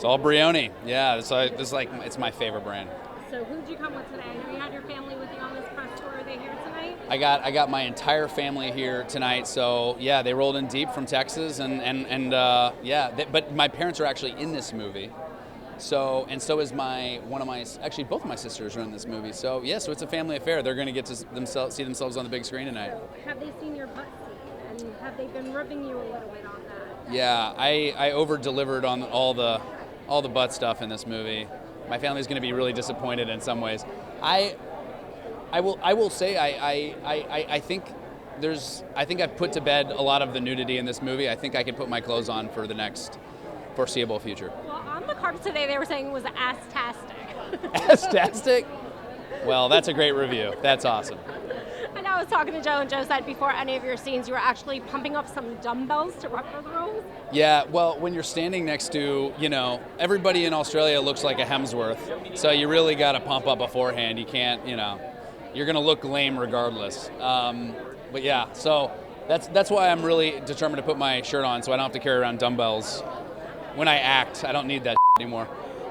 It's all Brioni. Yeah, it's my favorite brand. So who'd you come with today? I know you had your family with you on this press tour. Are they here tonight? I got my entire family here tonight. So yeah, they rolled in deep from Texas, but my parents are actually in this movie. So is both of my sisters are in this movie. So yeah, so it's a family affair. They're going to get to see themselves on the big screen tonight. So have they seen your butt scene, and have they been ribbing you a little bit on that? Yeah, I over-delivered on all the butt stuff in this movie. My family's going to be really disappointed in some ways. I will say I think I've put to bed a lot of the nudity in this movie. I think I can put my clothes on for the next foreseeable future. Well, on the carpet today, they were saying it was ass-tastic. Ass-tastic? Well, that's a great review. That's awesome. And I was talking to Joe, and Joe said before any of your scenes, you were actually pumping up some dumbbells to rep for the roles. Yeah, well, when you're standing next to, everybody in Australia looks like a Hemsworth, so you really got to pump up beforehand. You can't, you're going to look lame regardless. But yeah, so that's why I'm really determined to put my shirt on, so I don't have to carry around dumbbells. When I act, I don't need that anymore.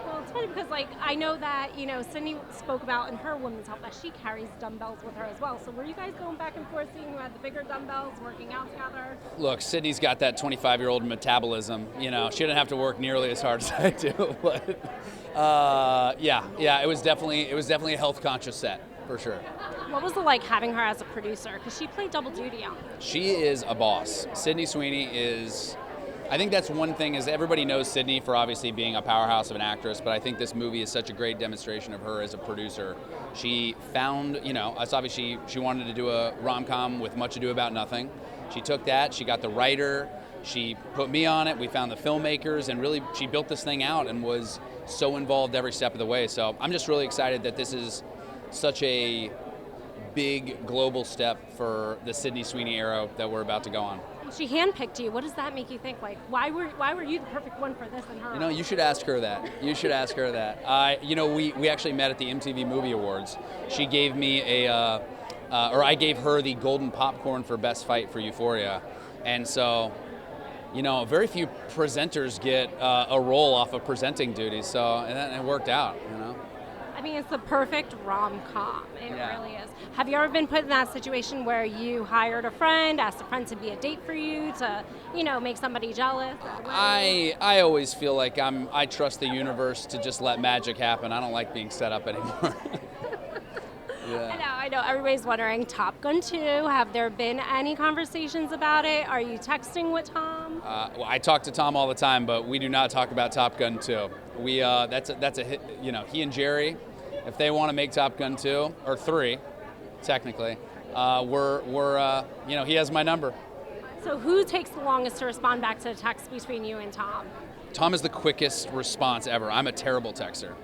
Well, it's funny because, I know that, Sydney spoke about in her women's health that she carries dumbbells with her as well. So were you guys going back and forth, seeing who had the bigger dumbbells, working out together? Look, Sydney's got that 25-year-old metabolism. She didn't have to work nearly as hard as I do. But it was definitely a health-conscious set, for sure. What was it like having her as a producer? Because she played double duty on it. She is a boss. Sydney Sweeney is... I think that's one thing, is everybody knows Sydney for obviously being a powerhouse of an actress, but I think this movie is such a great demonstration of her as a producer. She found, it's obviously she wanted to do a rom-com with Much Ado About Nothing. She took that, she got the writer, she put me on it, we found the filmmakers, and really she built this thing out and was so involved every step of the way. So I'm just really excited that this is such a big global step for the Sydney Sweeney era that we're about to go on. She handpicked you. What does that make you think? Why were you the perfect one for this and her? You should ask her that. You should ask her that. We actually met at the MTV Movie Awards. She gave me I gave her the golden popcorn for Best Fight for Euphoria. And so, very few presenters get a role off of presenting duties. So, and it worked out, I mean, it's the perfect rom-com. It Yeah. really is. Have you ever been put in that situation where you hired a friend, asked a friend to be a date for you to, make somebody jealous? I always feel like I trust the universe to just let magic happen. I don't like being set up anymore. Yeah. I know. Everybody's wondering, Top Gun 2, have there been any conversations about it? Are you texting with Tom? Well, I talk to Tom all the time, but we do not talk about Top Gun 2. That's a hit, he and Jerry, if they want to make Top Gun 2, or 3, technically, he has my number. So who takes the longest to respond back to the text between you and Tom? Tom is the quickest response ever. I'm a terrible texter.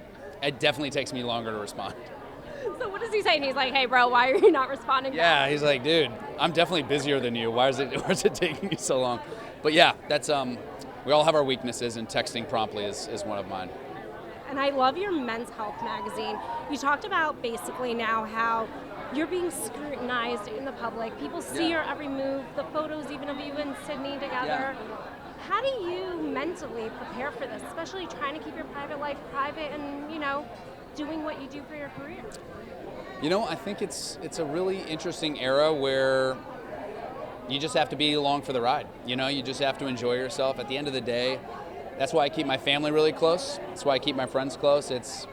It definitely takes me longer to respond. So what does he say? And he's like, hey, bro, why are you not responding back? Yeah, he's like, dude, I'm definitely busier than you. Why is it taking you so long? But yeah, that's we all have our weaknesses, and texting promptly is one of mine. And I love your men's health magazine. You talked about basically now how you're being scrutinized in the public. People see your every move, the photos even of you and Sydney together. Yeah. How do you mentally prepare for this, especially trying to keep your private life private and, doing what you do for your career? I think it's a really interesting era where you just have to be along for the ride. You just have to enjoy yourself. At the end of the day, that's why I keep my family really close. That's why I keep my friends close. It's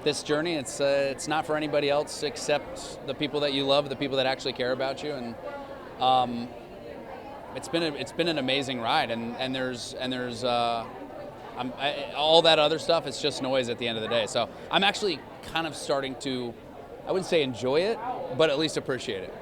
this journey. It's not for anybody else except the people that you love, the people that actually care about you. And it's been an amazing ride. And there's all that other stuff. It's just noise at the end of the day. So I'm actually kind of starting to, I wouldn't say enjoy it, but at least appreciate it.